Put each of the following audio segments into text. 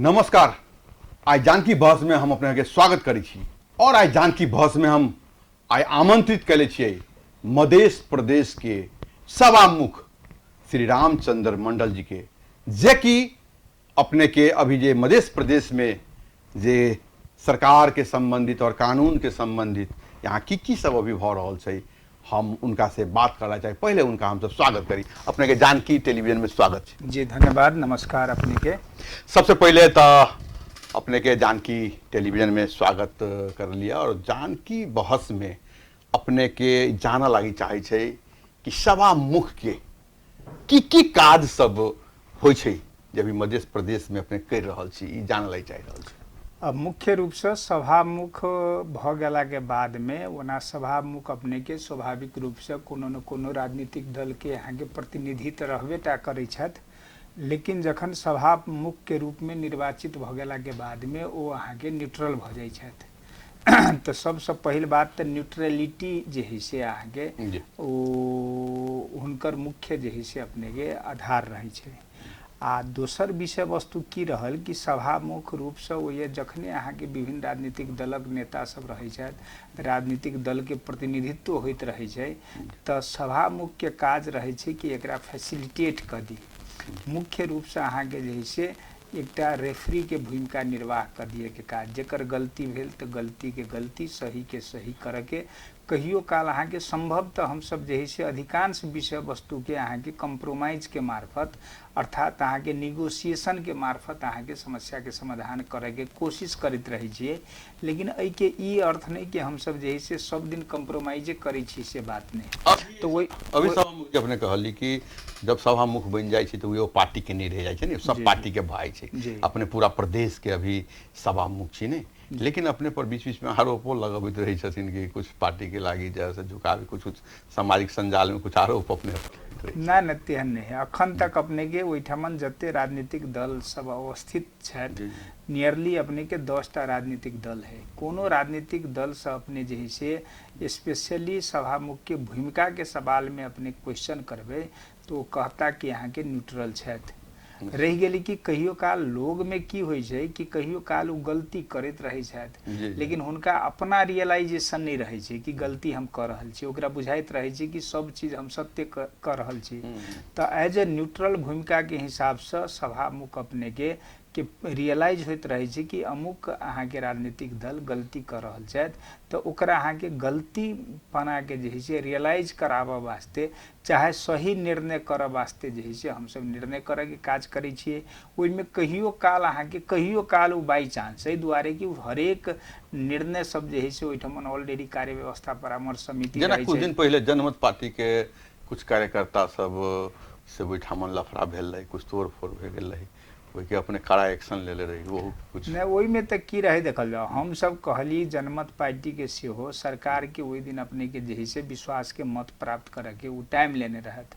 नमस्कार। आज जानकी बहस में हम अपने के स्वागत करी छी और आज जानकी बहस में हम आज आमंत्रित कैले छिए मध्य प्रदेश के सभामुख श्री रामचंद्र मंडल जी के, जे कि अपने के अभी जे मध्य प्रदेश में जे सरकार के संबंधित और कानून के संबंधित यहाँ की सब अभी भ रहल छै, हम उनका से बात करना चाहिए। पहले उनका हम सब स्वागत करी। अपने के जानकी टेलीविजन में स्वागत है जी। धन्यवाद, नमस्कार अपने के। सबसे पहले तो अपने के जानकी टेलीविजन में स्वागत कर लिया और जानकी बहस में अपने के जाना लगी चाहे छे कि सभा मुख के की काज सब होय छे जब भी मध्य प्रदेश में अपने कर रहल छी, ई जाना लगी चाहे रहल छी। अब मुख्य रूप से सभामुख भ गेला के बाद में ओना सभामुख अपने के स्वाभाविक रूप से कोनो न कोनो राजनीतिक दल के यहाँ के प्रतिनिधि तो रहबे टा करै छथि, लेकिन जखन सभामुख के रूप में निर्वाचित भ गेला के बाद में वो अहाँ के न्यूट्रल भ जाइ छथि। तो सबसे पहिल बात तो न्यूट्रलिटी जे है से अहाँ के हुनकर मुख्य जे है से अपने के आधार रहे छे। आ दोसर विषय वस्तु की रहल कि सभामुख रूप से वो ये जखने अहाँ के विभिन्न राजनीतिक दलक नेता सब रहे छथि, राजनीतिक दल के प्रतिनिधित्व होइत रहे छे, तो सभामुख के काज रहे छे कि एकरा फैसिलिटेट कर दी। मुख्य रूप से अहाँ के जे है से एकटा रेफरी के भूमिका निर्वाह कर दिए के काज, जेकर गलती भेल तो गलती के गलती, सही के सही करे के। कहियो काल अहाँ के संभव तो हम सब जे है से अधिकांश विषय वस्तु के अहाँ के कंप्रोमाइज के मार्फत अर्थात अहाँ के निगोशिएशन के मार्फत अहाँ के समस्या के समाधान करे के कोशिश करते रहे छिए। लेकिन एहि के ई अर्थ नहीं कि हम सब जे है से सब दिन कंप्रोमाइजे करै छी, से बात नहीं। तो वही अभी सभामुख अपने कहली कि जब सभामुख बन जाए तो वो पार्टी के नहीं रह जाए, सब पार्टी के भाई छे। अपने पूरा प्रदेश के अभी सभामुख छी ने, लेकिन अपने पर बीच बीच में आरोपों लगबित रही छथिन कि कुछ पार्टी के लागी जैसे झुकावे, कुछ सामाजिक संजाल में कुछ आरोप अपने ना न तेहन नहीं है। अखन तक अपने के ओहिठामन जते राजनीतिक दल सब अवस्थित छथि, नियरली अपने के 10टा राजनीतिक दल है। कोनो राजनीतिक दल से अपने जे है से स्पेशली सभामुख के भूमिका के सवाल में अपने क्वेश्चन करबे तो वो कहता कि यहाँ के न्यूट्रल छथि। रह गेली कि कहियो काल लोग में की होइ छै कि कहियो काल वो गलती करैत रहे छथि, लेकिन हुनका अपना रियलाइजेशन नहीं रहे छै कि गलती हम कर रहल छी। ओकरा बुझाइत रहे छै कि सब चीज हम सत्य कर रहल छी। तो एज ए न्यूट्रल भूमिका के हिसाब से सभामुख अपने के रियलाइज होइत रहे छै कि अमुक अहाँ के राजनीतिक दल गलती कर रहल छथि, तो ओकरा अहाँ के गलती पना के जे है से रियलाइज कराबा वास्ते चाहे सही निर्णय करे वास्ते जे है से हम सब निर्णय करे के काज करै छिए। ओइ में कहियो काल अहाँ के कहियो काल वो बाई चांस एहि दुआरे कि हरेक निर्णय सब जे है से ओहिठामन ऑलरेडी कार्य व्यवस्था परामर्श समिति रहे छै। कुछ दिन पहले जनमत पार्टी के कुछ कार्यकर्ता सब से ओहिठामन लफड़ा भेल रहे, कुछ तोड़ फोड़ भे गेल रहे, के अपने कड़ा एक्शन ले रही वो कुछ नहीं। वही में तक की रहे देखल जाओ, हम सब कहली जनमत पार्टी के सेहो सरकार के वही दिन अपने के जे है से विश्वास के मत प्राप्त करे के वो टाइम लेने रहत।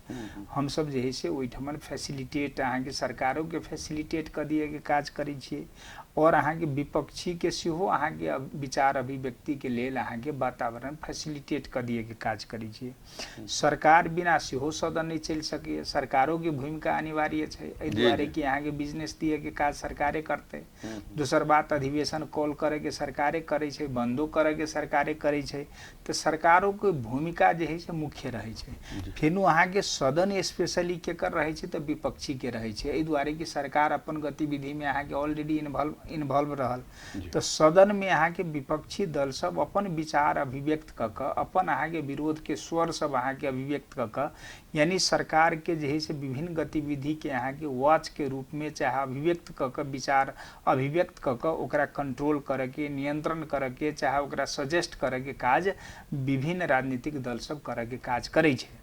हम सब जे है से ओहिठमन फैसिलिटेट अहाँ के सरकारों के फैसिलिटेट कर दिए के काज करै छिए और अहाँ के विपक्षी के सेहो अहाँ के विचार अभिव्यक्ति के लेल अहाँ के वातावरण फैसिलिटेट कर दिए के काज करै छिए। सरकार बिना सेहो सदन नहीं चल सके, सरकारों की भूमिका अनिवार्य है। एहि दुआरे कि अहाँ के बिजनेस दिए के काज सरकारे करते। दूसर बात अधिवेशन कॉल करे के सरकारे करे छे, बंदो करे के सरकारे करे छे। तो सरकारों के भूमिका जे है से मुख्य रहे छे। फिर अहाँ के सदन स्पेशली के कर रहे छे तो विपक्षी के रहे छे। एहि दुआरे कि सरकार अपन गतिविधि में अहाँ के ऑलरेडी इन्वॉल्व रहल, तो सदन में अहाँ के विपक्षी दल सब अपन विचार अभिव्यक्त क अपन अहाँ के विरोध के स्वर सब अहाँ के अभिव्यक्त क यानी सरकार के जे है से विभिन्न गतिविधि के अहाँ के वॉच के रूप में चाहे अभिव्यक्त क विचार अभिव्यक्त क ओकरा कंट्रोल करे के, नियंत्रण करे के, चाहे ओकरा सजेस्ट करे के काज विभिन्न राजनीतिक दल सब करे के काज करे छे।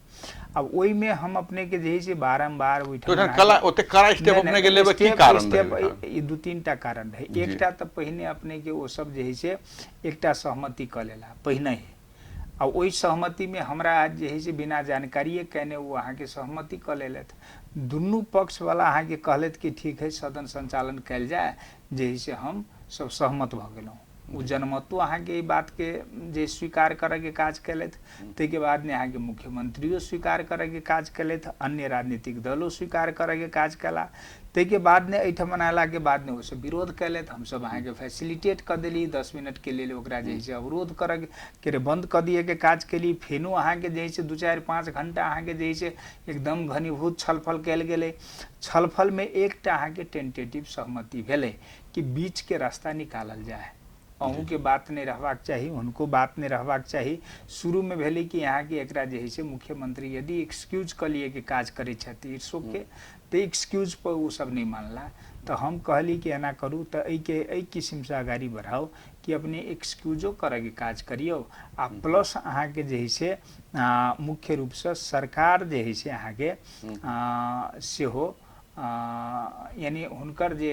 अब ओई में हम अपने के जे से बारंबार ये 2-3टा कारण है। एकटा तो पहिने अपने के वो सब जे से एकटा सहमति क लेला पहिने ही, और वही सहमति में हमरा आज जे है से बिना जानकारिए कहने वो अहाँ के सहमति क लेलत। दुनू पक्ष वाला अहाँ के कहलत कि ठीक है सदन संचालन कैल जाए, जे से हम सब सहमत भ गेलौं। उ जनमतो अहाँके ई बात के जे स्वीकार करे के काज केलथि, ताहिके बाद ने अहाँके मुख्यमंत्रियो स्वीकार करे के काज केलथि, अन्य राजनीतिक दलो स्वीकार करे के काज केला, ताहिके बाद ने एहिठाम अयला के बाद ने ओसब विरोध केलथि। हमसब अहाँके फैसिलिटेट कऽ देली, 10 मिनट के लेल ओकरा जे है से अवरोध करे के बंद कऽ दिए के काज केली। फेनो अहाँके जे है से 2-4-5 घंटा अहाँके जे है से एकदम घनीभूत छलफल कयल गेलै। छलफल में एकटा अहाँके टेंटेटिव सहमति भेलै कि बीच के रास्ता निकालल जाए। अहूँ के बात नहीं रहबाक चाही, उनको बात नहीं रहबाक चाही। शुरू में भेलै कि यहाँ के एकरा जे है से मुख्यमंत्री यदि एक्सक्यूज कर लिए के काज करे छथि इट्स ओके, तो एक्सक्यूज पर वो सब नहीं मानला। तो हम कहली कि एना करू तो एहि किस्म से आगाड़ी बढ़ाओ कि अपने एक्सक्यूजो करे के काज करियो, आ प्लस अहाँ के जे है से मुख्य रूप से सरकार जे है से अहाँ के सेहो यानी हुनकर जे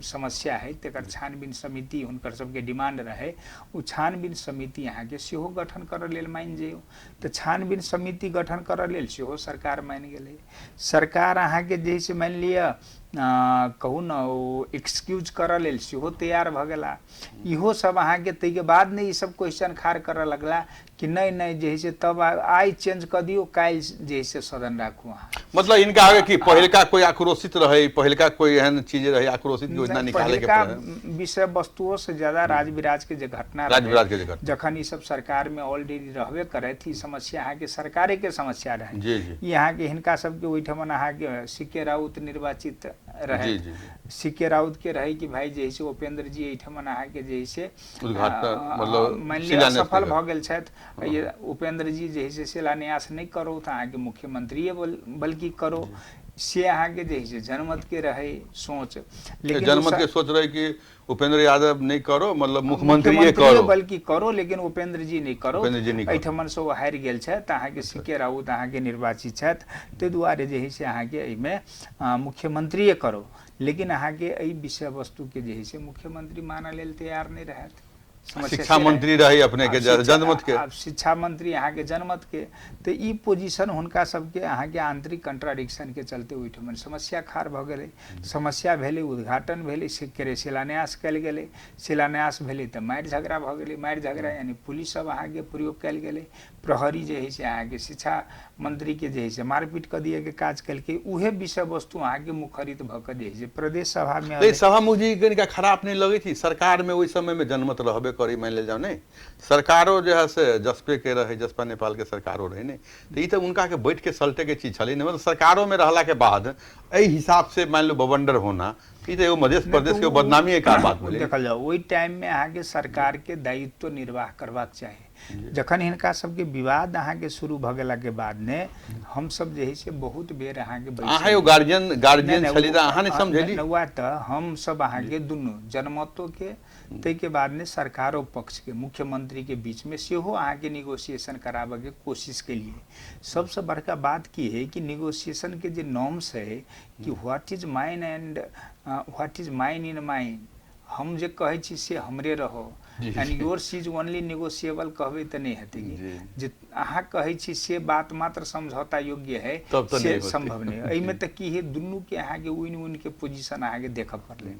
समस्या है तकर छानबीन समिति हुनकर सबके डिमांड रहे, उ छानबीन समिति यहाँ के सेहो गठन करऽ लेल मान जइयो। तो छानबीन समिति गठन करऽ लेल सेहो सरकार मान गेलै। सरकार अहाँ के जे से मान लिया कहू न ओ एक्सक्यूज करऽ लेल सेहो तैयार भ गेला। इहो सब अहाँ के तै के बाद ने ई सब क्वेश्चन खाड़ करऽ लगला कि नहीं जे है से तब आई चेंज कर दियो, काल जे है से सदन राखू। मतलब इनका आगे कि पहिलका कोई आक्रोशित रहे, पहिलका कोई एहन चीज रहे आक्रोशित योजना निकाले के पड़े। विषय वस्तुओं से ज्यादा राजविराज के जो घटना रहे, जखन ई सब सरकार में ऑलरेडी रहबे करे थी, समस्या अहाँ के सरकारे के समस्या रहे। यहाँ के हिनका सबके ओहिठमन अहाँ के सीके राउत निर्वाचित रहे। सीके राउत के रहे कि भाई जे है से उपेंद्र जी एहिठमन अहाँ के जे है से मान लिया सफल भ गेल छथि, ये उपेंद्र जी जे है से शिलान्यास नहीं करो तो अहाँ के मुख्यमंत्री बल्कि करो, से अहाँ के जे है से जनमत के रहे सोच। लेकिन जनमत के सोच रहे कि उपेंद्र यादव नहीं करो, मतलब मुख्यमंत्री करो बल्कि करो, लेकिन उपेंद्र जी नहीं करो। एहिठमन से वो हारि गेल छथि, अहाँ के सीके राउत अहाँ के निर्वाचित छथि, ताहि दुआरे जे है से अहाँ के एहिमे मुख्यमंत्रिये करो। लेकिन अहाँ के एहि विषय वस्तु के जे है से मुख्यमंत्री मानऽ लेल तैयार नहीं रहत। शिक्षा मंत्री रही अपने के जनमत के, शिक्षा मंत्री अहाँ के जनमत के, तो ई पोजीशन हुनका सबके अहाँ के आंतरिक कंट्राडिक्शन के चलते ओहिठमन समस्या खाड़ भ गेलै। समस्या भेलै, उद्घाटन भेलै, शिलान्यास कयल गेलै, शिलान्यास भेलै तऽ मारि झगड़ा भ गेलै। मारि झगड़ा यानी पुलिस सब अहाँ के प्रयोग कयल गेलै, प्रहरी जे है से अहाँ के शिक्षा मंत्री के जे है से मारपीट कर दिए के काज केलकै। उहे विषय वस्तु अहाँ के मुखरित भ के जे है से प्रदेश सभा में सभा मुझे कनिका खराब नहीं लगी थी। सरकार में ओहि समय में जनमत रहबे करी, मान ले जाओ नहीं, सरकारों जो है से जसपे के रहे, जसपा नेपाल के सरकारों रहे नहीं, तो ये तो उनका के बैठ के सलटे के चीज छले नहीं। मतलब सरकारों में रहला के बाद एहि हिसाब से मान लो बवंडर होना, ये तो मध्य प्रदेश के बदनामी एक बात बोले। देखल जाओ ओहि टाइम में अहाँ के सरकार के दायित्व निर्वाह करबाक चाही। जखन हिनका सबके विवाद अहाँ के शुरू भ गेला के बाद ने हम सब जे है से बहुत बेर अहाँ के अहाँ यो गार्जियन छली त अहाँ ने समझली नौआ त हम सब अहाँ के दुनु जनमतों के तै के बाद ने सरकारों पक्ष के मुख्यमंत्री के बीच में सेहो अहाँ के निगोशिएशन कराबे के कोशिश के लिए। सबसे बड़का बात की है कि निगोशिएशन के जे नॉर्म्स है कि what is mine and what is mine in mine, हम जे कहै छी से हमरे रहो and yours is only negotiable कहबे त नहीं हेतै। जे अहाँ कहै छी से बात मात्र समझौता योग्य है से संभव नहीं। एहि में त की है दुनू के अहाँ के विन विन के पोजीशन अहाँ के देखऽ पड़ले।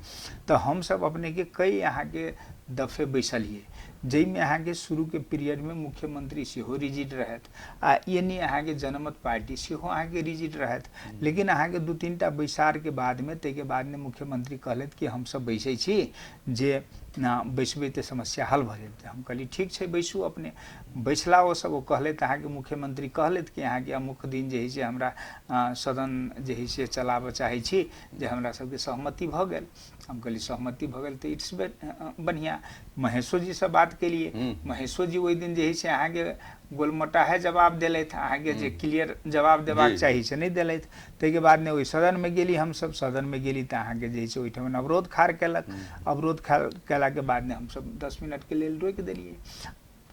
तो हम सब अपने के कई अहाँ के दफे बैसलिए, जैमे अहाँ के शुरू के पीरियड में मुख्यमंत्री सेहो रिजिड रहत, आ यानी अहाँ के जनमत पार्टी सेहो अहाँ के रिजिड रहत। लेकिन अहाँ के 2-3टा बैसार के बाद में तै के बाद में मुख्यमंत्री कहलत कि हम सब बैसै छी, जे ना बैसबे तो समस्या हल भ जेतै। हम कहली ठीक छै बैसू। अपने बैसला वो सब कहलत, अहाँ के मुख्यमंत्री कहलत कि अहाँ के अमुक दिन जे है से हमरा सदन जे है से चलाबऽ चाहै छी, जे हमरा सबके सहमति भ गेल। हम कहली सहमति भ गेल तो इट्स बढ़िया। महेशो जी से बात के लिए, महेशो जी वही दिन जे है से अहाँ के गोलमोटा है जवाब दिलथि, अहाँ के जे क्लियर जवाब देबाक चाही से नहीं दिलथि। तै के बाद ने ओहि सदन में गेली, हम सब सदन में गेली तो अहाँ के जे है से ओहिठाम अवरोध खाड़ केलक। अवरोध केला के बाद ने हम सब 10 मिनट के लेल रोकि देलिए।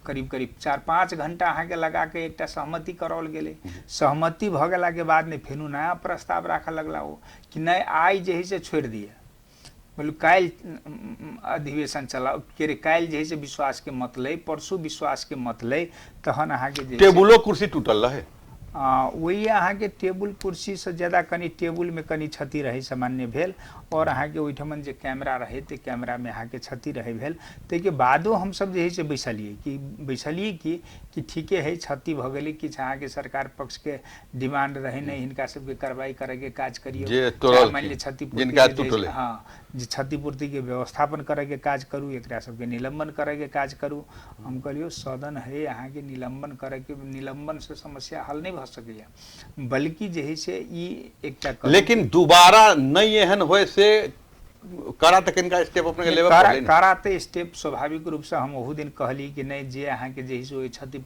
करीब 4-5 घंटा अहाँ के लगा के एक सहमति कराओल गेलै। सहमति भ गेला के बाद ने फेनु नया प्रस्ताव राखऽ लगला वो कि नहीं आई जे है से छोड़ दिए, बोलू काल अधिवेशन चला के काल जे है से विश्वास के मत ले, परसू विश्वास के मत ले, तहन अहाँ के टेबुलो कुर्सी टूटल रहे। वही अहाँ के टेबुल कुर्सी से ज्यादा कनी टेबुल में कनी क्षति रहे सामान्य भेल और अहाँ के ओहिठमन जे कैमरा रहे ते कैमरा में अहाँ के क्षति रहे भेल ताहिके बादो हम सब जे है से बैसलिए कि ठीके है क्षति भ गेलै किछु अहाँ के सरकार पक्ष के डिमांड रहे नहीं हिनका सबके कार्रवाई करे के काज करियो मान ली क्षतिपूर्ति हाँ जे क्षतिपूर्ति के व्यवस्थापन करे के काज करू एकरा सबके निलंबन करे के काज करू हम कहलियो सदन है अहाँ के निलंबन करे के निलंबन से समस्या हल नहीं भ सकैया बल्कि जे है से ई एकटा लेकिन दोबारा नहीं एहन होय से करा तक इनका स्टेप अपने लेवल पर करा ते स्टेप स्वाभाविक रूप से हम ओहू दिन कहली कि नहीं जे अहाँ के जे है से क्षति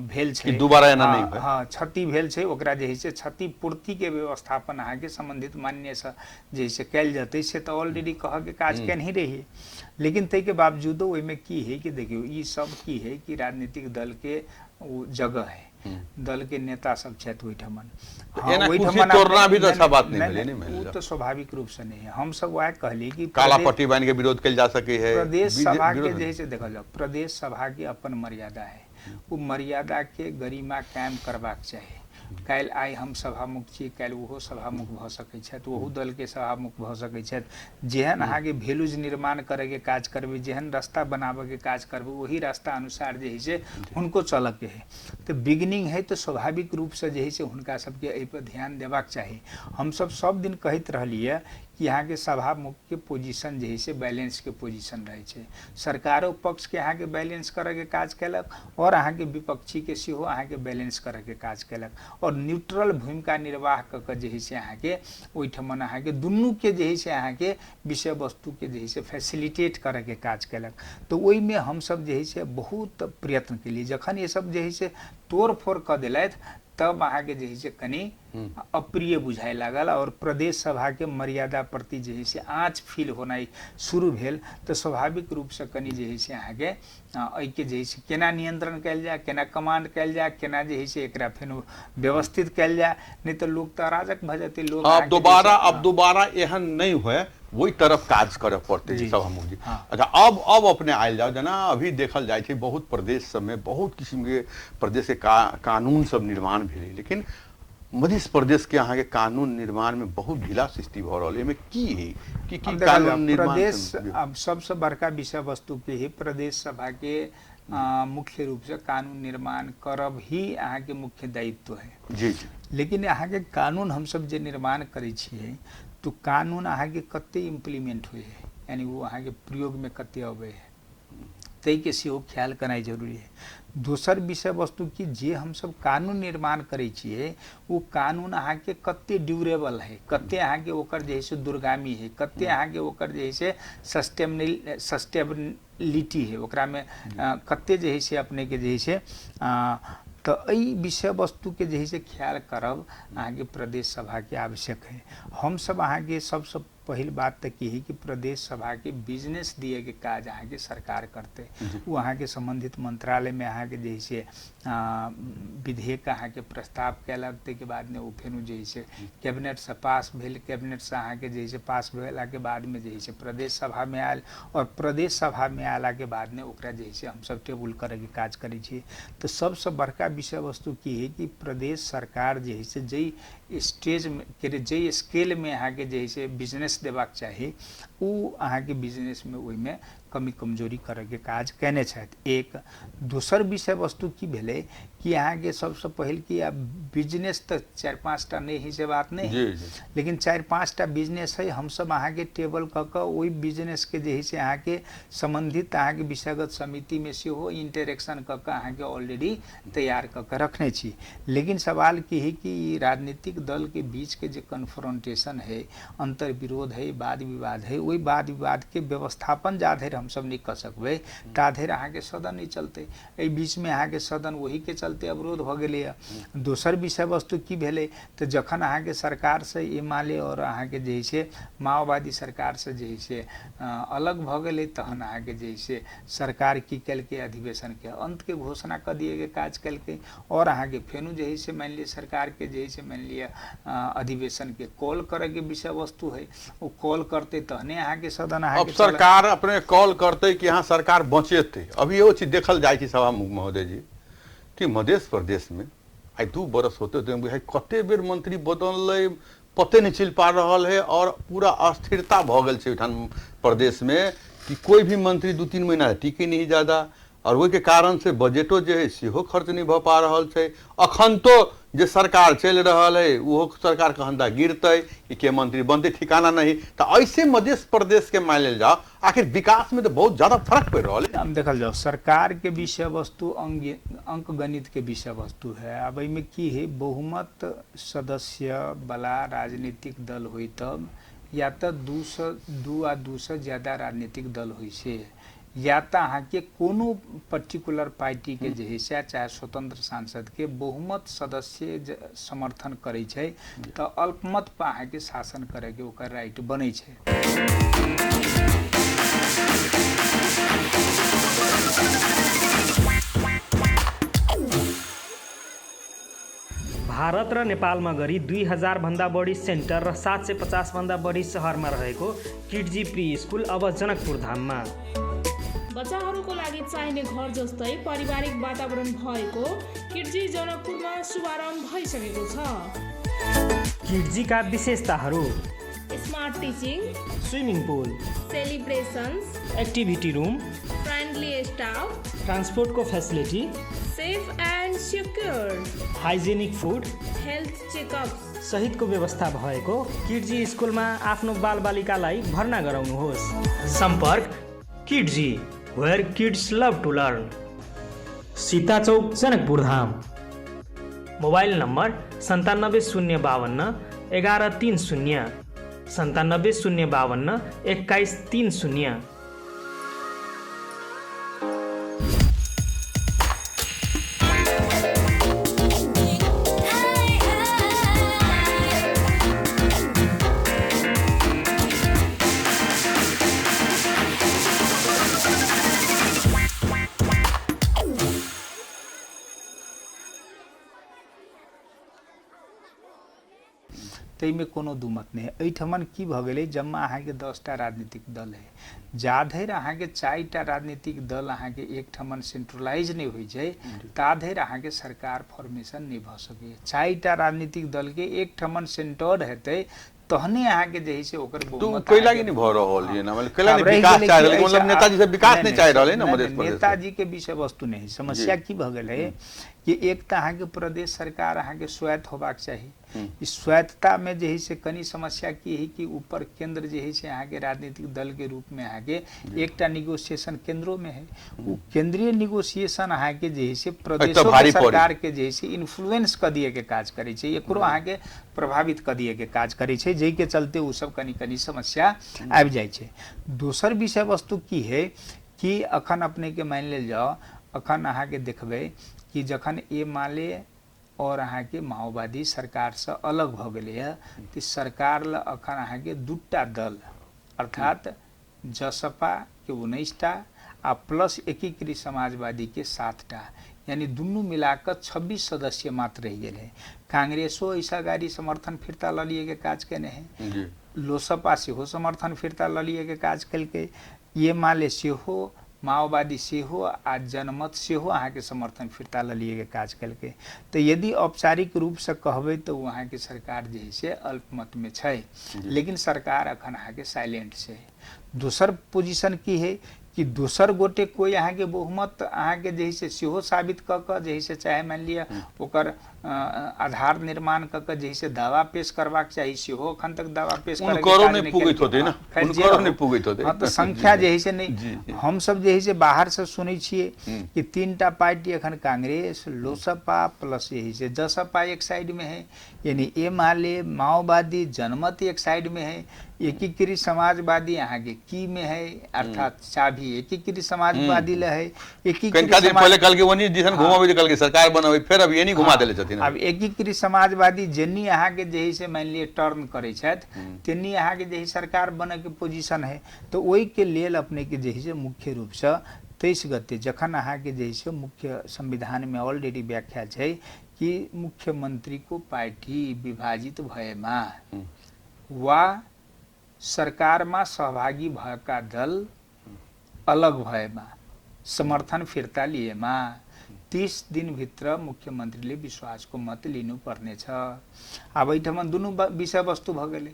भेल छै दोबारा एना नहीं होय हाँ क्षति भेल छै ओकरा जे है से क्षतिपूर्ति के व्यवस्थापन अहाँ के संबंधित माननीय से जे है से कैल जतै से तो ऑलरेडी कह के काज केन ही रही लेकिन तै के बावजूदो ओहि में की है कि देखियो ई सब की है कि राजनीतिक दल के जगह है दल के नेता सब छथि ओहिठमन तोड़ना भी तो अच्छा बात नहीं वो तो स्वाभाविक रूप से नहीं है हम सब वह कहली कि काला पट्टी बांध के विरोध कल जा सके है प्रदेश सभा के जैसे देखल जाओ प्रदेश सभा की अपन मर्यादा है वो मर्यादा के गरिमा कायम करबाक चाहिए काल्हि आइ हम सभामुख छी काल्हि ओहो सभामुख भऽ सकै छथि ओहो दल के सभामुख भऽ सकै छथि जेहन अहाँ के वैल्यूज निर्माण करे के काज करबै जेहन रास्ता बनाबे के काज करबै वही रास्ता अनुसार जे है से हुनको चलऽ के है तो बिगिनिंग है तो स्वाभाविक रूप से जे है से हुनका सबके एहि पर ध्यान देबाक चाही हम सब दिन कहैत रहलिए कि यहाँ के सभामुख के पोजीशन जे है से बैलेंस के पोजीशन रहे छै सरकारों पक्ष के यहाँ के बैलेंस करे के काज केलक और अहाँ के विपक्षी के सेहो अहाँ के बैलेंस करे के काज केलक और न्यूट्रल भूमिका निर्वाह क के जे है से अहाँ के ओहिठमन अहाँ के दुनू के जे है से अहाँ के विषय वस्तु के जे है से फैसिलिटेट करे के काज केलक तो ओहि में हम सब जे है से बहुत प्रयत्न केलिए जखन ये सब जे है से तोड़ फोड़ क देलथि तब अहाँ के जे है से कनी अप्रिय बुझाए लागल और प्रदेश सभा के मर्यादा प्रति जे है से आँच फील होनाइ शुरू भेल तो स्वाभाविक रूप से कनी जे है से अहाँ के एहिके जे है से केना नियंत्रण कयल जाए केना कमांड कयल जाए केना जे है से एकरा फेर व्यवस्थित कयल जाए नहीं तो लोग तो अराजक भ जेतै लोग अब दोबारा एहन नहीं हुए वही तरफ काज करे पड़ते सभामुख जी अच्छा अब अपने आयल जाओ जना अभी देखल जाए छै बहुत प्रदेश सब में बहुत किस्म के प्रदेश के कानून सब निर्माण भेलै लेकिन मध्य प्रदेश के अहाँ के कानून निर्माण में बहुत ढीला सृष्टि भ रहल है की है कि कानून निर्माण प्रदेश अब सबसे बड़का विषय वस्तु के ही प्रदेश सभा के मुख्य रूप से कानून निर्माण करब ही अहाँ के मुख्य दायित्व है जी लेकिन अहाँ के कानून हम सब जे निर्माण करै छियै तो कानून अहाँ के कते इम्प्लीमेंट हुए है यानी वो अहाँ के प्रयोग में कते अबै है तै के सेहो ख्याल करनाइ जरूरी है दोसर विषय वस्तु की जे हम सब कानून निर्माण करै छियै वो कानून अहाँ के कते ड्यूरेबल है कते अहाँ के ओकर जे है से दूरगामी है कते अहाँ के ओकर जे है से सस्टेनेबिलिटी है ओकरा में कते जे है से अपने के जे है से तो एहि विषय वस्तु के जे है से ख्याल करब अहाँ के प्रदेश सभा के आवश्यक है हम सब अहाँ के सबसे पहल बात तक की है कि प्रदेश सभा के बिजनेस दिए के काज अहाँ के सरकार करते वो अहाँ के संबंधित मंत्रालय में अहाँ के जैसे विधेयक अहाँ के प्रस्ताव कैलक के बाद में वो फिर जैसे कैबिनेट से पास भेल कैबिनेट से अहाँ के जैसे पास भेला के बाद में जैसे प्रदेश सभा में आयल और प्रदेश सभा में आला के बाद में ओकरा जैसे हम सब टेबुल करे के काज करै छी तो सबसे बड़का विषय वस्तु की है कि प्रदेश सरकार जे है से जई स्टेज में के जई स्केल में अहाँ के जैसे बिजनेस देबाक चाही उ अहाँ के बिजनेस में ओहि में कमी कमजोरी करे के काज केने छथि एक दोसर विषय वस्तु की भेलै कि अहाँ के सबसे पहल कि अब बिजनेस तो 4-5टा नहीं ही से बात नहीं है लेकिन 4-5टा बिजनेस है हम सब अहाँ के टेबल क के ओहि बिजनेस के जे है से अहाँ के संबंधित अहाँ के विषयगत समिति में से हो इंटरेक्शन क के अहाँ के ऑलरेडी तैयार क के रखने छी लेकिन सवाल की है कि राजनीतिक दल के बीच के जो कन्फ्रंटेशन है अंतर विरोध है वाद विवाद है वही वाद विवाद के व्यवस्थापन जाधर हम सब नहीं कर सकबै ताधर अहाँ के सदन नहीं चलते एहि बीच में अहाँ के सदन वही के चलते अवरोध भ गेलै दोसर विषय वस्तु की भेलै तो जखन अहाँ के सरकार से एमाले और अहाँ के जैसे माओवादी सरकार से जैसे अलग भ गेलै तहन अहाँ के जैसे सरकार की केलकै अधिवेशन के अंत के घोषणा कर दिए के काज केलकै और अहाँ के फेनु जैसे मान लिया सरकार के जैसे मान लिया अधिवेशन के कॉल करे के विषय वस्तु है वो कॉल करते तहने अहाँ के सदन अहाँ के सरकार अपने कॉल करते कि यहाँ सरकार बचेते अभी वो चीज देखल जाए सभामुख महोदय जी कि मध्य प्रदेश में आई 2 बरस होते होते भाई कते बेर मंत्री बदल पते नहीं चल पा रहा है और पूरा अस्थिरता भ गेल छै ओठाम प्रदेश में कि कोई भी मंत्री 2-3 महीना टिके नहीं ज़्यादा और वही के कारण से बजटो जो है सेहो खर्च नहीं भ पा रहा है। अखन तो जे सरकार चल रहा है वो सरकार कहता गिरते कि के मंत्री बनते ठिकाना नहीं। तो ऐसे मध्य प्रदेश के मान जाओ आखिर विकास में तो बहुत ज़्यादा फर्क पड़ रहा है। हम देखल जाओ सरकार के विषय वस्तु अंक गणित के विषय वस्तु है। अब में की है बहुमत सदस्य वाला राजनीतिक दल हुई तब या तो 2 से ज्यादा राजनीतिक दल हुई से या तो अहाँ के कोनो पर्टिकुलर पार्टी के जे है चाहे स्वतंत्र सांसद के बहुमत सदस्य समर्थन करे छै तो अल्पमत पर अहाँ के शासन करे के ओकर राइट बने छै। भारत र नेपालमा गरी 2000 भन्दा बढी सेन्टर र 750 भन्दा बढी सहरमा रहेको किड्जी प्री स्कुल अब जनकपुर धाममा। बच्चाहरूको लागि चाहिने घर जस्तै पारिवारिक वातावरण भएको किड्जी जनकपुरमा शुभारम्भ भइसकेको छ। किड्जीका विशेषताहरू smart teaching, swimming pool, celebrations, activity room, friendly staff, ट्रान्सपोर्टको facility, safe and secure, hygienic food, health checkup सहितको व्यवस्था भएको किड्जी स्कुलमा आफ्नो बालबालिकालाई भर्ना गराउनुहोस्। सम्पर्क Kidzy where kids love to learn, Sita Chowk Janakpur Dham. Mobile number 9705 1130 9705 2130। में कोनो दुमत नहीं है। एठमन की भ गेलै जम्मा अहाँ के 10टा राजनीतिक दल है जाधर अहाँ के 4टा राजनीतिक दल अहाँ के एक ठमन सेंट्रलाइज नहीं हुई छै ताधर अहाँ के सरकार फॉर्मेशन नहीं भ सके। 4टा राजनीतिक दल के एक ठमन सेंटर्ड हेतै तहने अहाँ के जे से ओकर बहुमत तो कैला की नहीं भ रहल है ना मतलब कैला नहीं विकास चाह रहल मतलब नेताजी से विकास नहीं चाह रहल है ना मध्य प्रदेश। नेताजी के विषय वस्तु नहीं समस्या की भ गेल है कि एक तो अहाँ के प्रदेश सरकार अहाँ के स्वायत्त होबाक चाहिए। इस स्वायत्तता में जे से कनी समस्या की है कि ऊपर केंद्र जे है से अहाँ के राजनीतिक दल के रूप में अहाँ के एकटा निगोशिएशन केंद्रों में है वो केंद्रीय निगोशिएशन अहाँ के जे से प्रदेशों के सरकार के जे से इन्फ्लुएंस क दिए के काज करे छै एकरो अहाँ के प्रभावित क दिए के काज करे छै जै के चलते वो सब कनी कनी समस्या आबि जाय छै। दोसर विषय वस्तु की है कि अखन अपने के मान लेल जाओ अखन अहाँ के देखबे कि जखन ए माले और अहाँ के माओवादी सरकार से अलग भ गेलै है तो सरकार ल अखन अहाँ के 2टा दल अर्थात जसपा के 19टा आ प्लस एकीकृत समाजवादी के 7टा यानी दुनू मिलाकर 26 सदस्य मात्र रह गए हैं। कांग्रेसो ऐसा गाड़ी समर्थन फिरता ल लिए के काज केने है लोसपा सेहो समर्थन फिरता ल लिए के काज कलके ये माले सेहो माओवादी सेहो आ जनमत सेहो अहाँ के समर्थन फिरता ल लिए के काज कलके। तो यदि औपचारिक रूप से कहबे तो वहाँ के सरकार जे है से अल्पमत में छै लेकिन सरकार अखन अहाँ के साइलेंट से। दूसर पोजीशन की है कि दोसर गोटे कोई अहाँ के बहुमत अहाँ के जे से सेहो साबित क के जे से चाहे मान लिया ओकर आधार निर्माण क के जे से दावा पेश करबाक चाहिए सेहो अखन तक दावा पेश करे के काज नहीं पुगित होते ना उनको नहीं पुगित होते। हां तो संख्या जे है से नहीं हम सब जे है से बाहर से सुनै छिए कि 3टा पार्टी अखन कांग्रेस लोसपा प्लस यही से जसपा एक साइड में है यानी ए माले माओवादी जनमत एक साइड में है एकीकृत समाजवादी यहाँ के की में है अर्थात चाबी एकीकृत समाजवादी ल है एकीकृत पहले कल के वनी दिसन घुमावे कल के सरकार बनावे फिर अब ये नहीं घुमा देले छथिन। अब एकीकृत समाजवादी जेनी यहाँ के जे से मान लिए टर्न करे छथि तेनी यहाँ के जे सरकार बने के पोजीशन है। तो ओई के लेल अपने के जे से मुख्य रूप से 23 गते जखन अहाँ के जे से मुख्य संविधान में ऑलरेडी व्याख्या है कि मुख्यमंत्री को पार्टी विभाजित भएमा वा सरकार में सहभागी भएका दल अलग भएमा समर्थन फिर्ता लिएमा 30 दिन भित्र मुख्यमन्त्रीले विश्वासको मत लिनुपर्नेछ। अब एहिठाम दुनू विषय वस्तु भ गेलै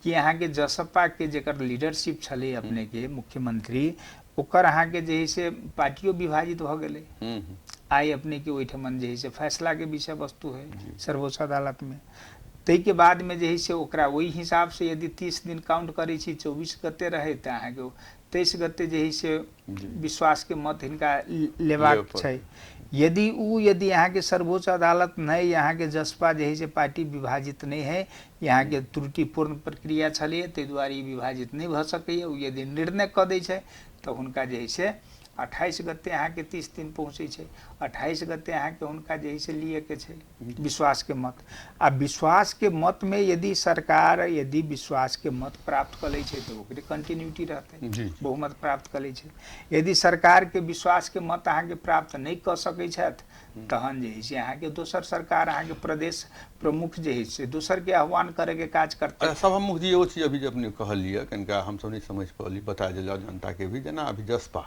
कि अहाँके जसपा के जेकर लीडरशिप छलै अपने के मुख्यमंत्री ओकर अहाँके जे है से पार्टियों विभाजित भ गेलै। आई अपने के ओहिठाम जे है से फैसला के विषय वस्तु है सर्वोच्च अदालत में। तै के बाद में जे है से ओकरा वही हिसाब से यदि 30 दिन काउंट करै छी 24 गते रहे त अहाँके 23 गते जे है से विश्वास के मत हिनका लेबाक छै। यदि यहाँ के सर्वोच्च अदालत नहीं यहाँ के जसपा जे है से पार्टी विभाजित नहीं है, यहाँ के त्रुटिपूर्ण प्रक्रिया छलै ताहि दुआरे विभाजित नहीं भ सकैए, यदि निर्णय क दै छै तो हुनका जे है से 28 गते अहाँ के 30 दिन पहुँचे छै, 28 गते अहाँ के हुनका जे है से लिए के छै विश्वास के मत। आ विश्वास के मत में यदि सरकार यदि विश्वास के मत प्राप्त कर लै छै तो ओकरे कंटिन्यूटी रहते, बहुमत प्राप्त कर लै छै। यदि सरकार के विश्वास के मत अहाँ के प्राप्त नहीं कर सकै छथि तहन जे है से अहाँ के दोसर सरकार अहाँ के प्रदेश प्रमुख जे है से दोसर के आह्वान करे के काज करते। सभामुख जी एगो चीज अभी जब अपने कहलिए कनिका हम सब नहीं समझ पौली, बता दिल जनता के भी, जना अभी जसपा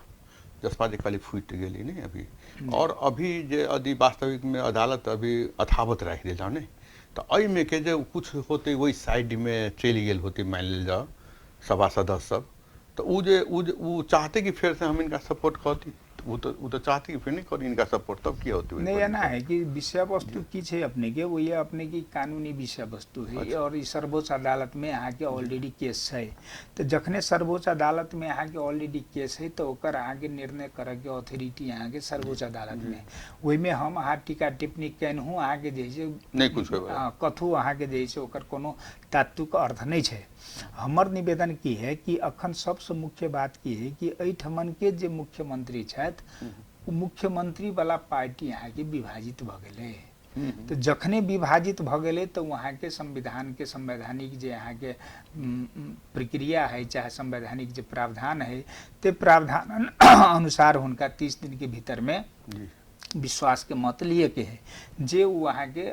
जे खाली फूट गेली नहीं अभी, और अभी जे यदि वास्तविक में अदालत अभी अथावत रख दिला नहीं तो अमे के जो कुछ होते वही साइड में चल गए होते मान लेल जाओ सभा सदस्य सब, तो वो चाहते कि फिर से हम इनका सपोर्ट करती, वो तो चाहती कि फिर नहीं करी इनका सपोर्ट, तब क्या होती नहीं है ना है कि विषय वस्तु की है अपने के वो ये अपने की कानूनी विषय वस्तु है। अच्छा। और सर्वोच्च अदालत में यहाँ के ऑलरेडी केस है, तो जखने सर्वोच्च अदालत में यहाँ के ऑलरेडी केस है तो ओकर अहाँ के निर्णय करे के अथॉरिटी यहाँ के सर्वोच्च अदालत में, वही में हम अहाँ टीका टिप्पणी केनहु अहाँ के जैसे नहीं कुछ कथू अहाँ के जैसे ओकर कोनो तात्विक अर्थ नहीं है। हमर निवेदन की है कि अखन सबसे मुख्य बात की है कि एहिठमन के जे मुख्यमंत्री छथि मुख्यमंत्री वाला पार्टी यहाँ के विभाजित भ गेलै, तो जखने विभाजित भ गेलै तो वहाँ के संविधान के संवैधानिक जे यहाँ के प्रक्रिया है चाहे संवैधानिक जो प्रावधान है ते प्रावधान अनुसार हुनका 30 दिन के भीतर में विश्वास के मत लिए के है जे वहाँ के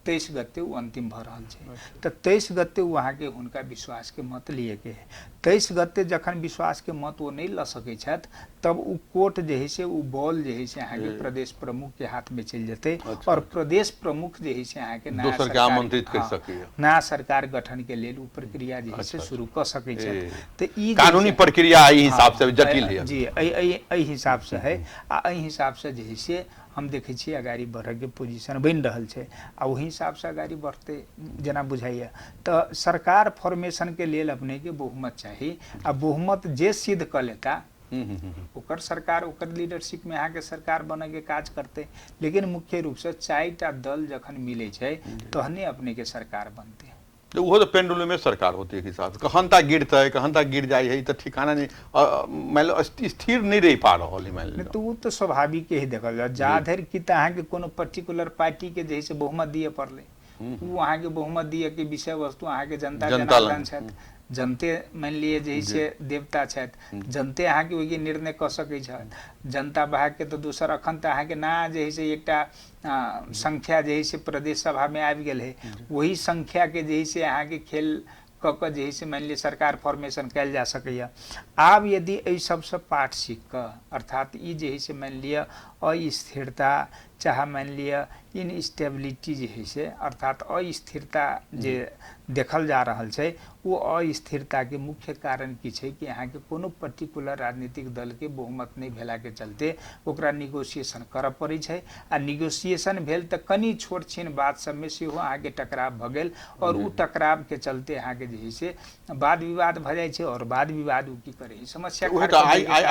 23 गते वो अंतिम भ रहा है। तो 23 गते वहाँ के हुनका विश्वास के मत लिए के है। 23 गते जखन विश्वास के मत वो नहीं ल सकै छथि तब वो कोर्ट जे है से वो बॉल जे है से यहाँ के प्रदेश प्रमुख के हाथ में चल जते। अच्छा। और प्रदेश प्रमुख जे है से यहाँ के नया सरकार आमंत्रित कर सके, नया सरकार गठन के लिए वो प्रक्रिया जे है से शुरू कर सकै छथि। तो ई कानूनी प्रक्रिया एहि हिसाब से जटिल है जी, एहि हिसाब से है। आ एहि हिसाब से जे है से हम देखे छी अगाड़ी बढ़े के पोजीशन बन रहल छै आ वही हिसाब से अगाड़ी बढ़ते जना बुझाइए। तो सरकार फॉर्मेशन के लिए अपने के बहुमत चाहिए आ बहुमत जे सिद्ध कर लेता ओकर सरकार ओकर लीडरशिप में आके सरकार बने के काज करते। लेकिन मुख्य रूप से 4टा दल जखन मिले छै तहने अपने के सरकार बनते। तो वो तो पेंडुलम में सरकार होती है हिसाब से, कहनता गिरता है कहनता गिर जाए है तो ठिकाना नहीं, मान लो स्थिर नहीं रह पा रहा है। मान लो तो वो तो स्वाभाविक ही देखल जाए जाधर की अहाँ के कोनो पर्टिकुलर पार्टी के जैसे बहुमत दिए पड़ले वो अहाँ के बहुमत दिए के विषय वस्तु अहाँ के जनता जनार्दन छथि, जनते मान लिए जैसे देवता छथि, जनते अहाँ के ओहि निर्णय क सकै छथि। जनता बहा के तो दोसर अखन तो अहाँ के ना जैसे एकटा संख्या जैसे प्रदेश सभा में आबि गेल है वही संख्या के जैसे अहाँ के खेल क जैसे मान ली सरकार फॉर्मेशन कैल जा सकैया। आब यदि एहि सबसे पाठ सीख क अर्थात ई जैसे मान लिया अस्थिरता चाहे मान लिया इनस्टेबिलिटी जे है से अर्थात अस्थिरता जे देखल जा रहल छै वो अस्थिरता के मुख्य कारण की छै कि यहाँ के कोनो पर्टिकुलर राजनीतिक दल के बहुमत नहीं भेला के चलते ओकरा निगोशिएशन करऽ पड़ै छै आ निगोशिएशन भेल तऽ कनी छोट छीन बात सब में सेहो अहाँ के टकराव भ गेल और उ टकराव के चलते अहाँ के जे है से वाद विवाद भ जाय छै और वाद विवाद उ की करे समस्या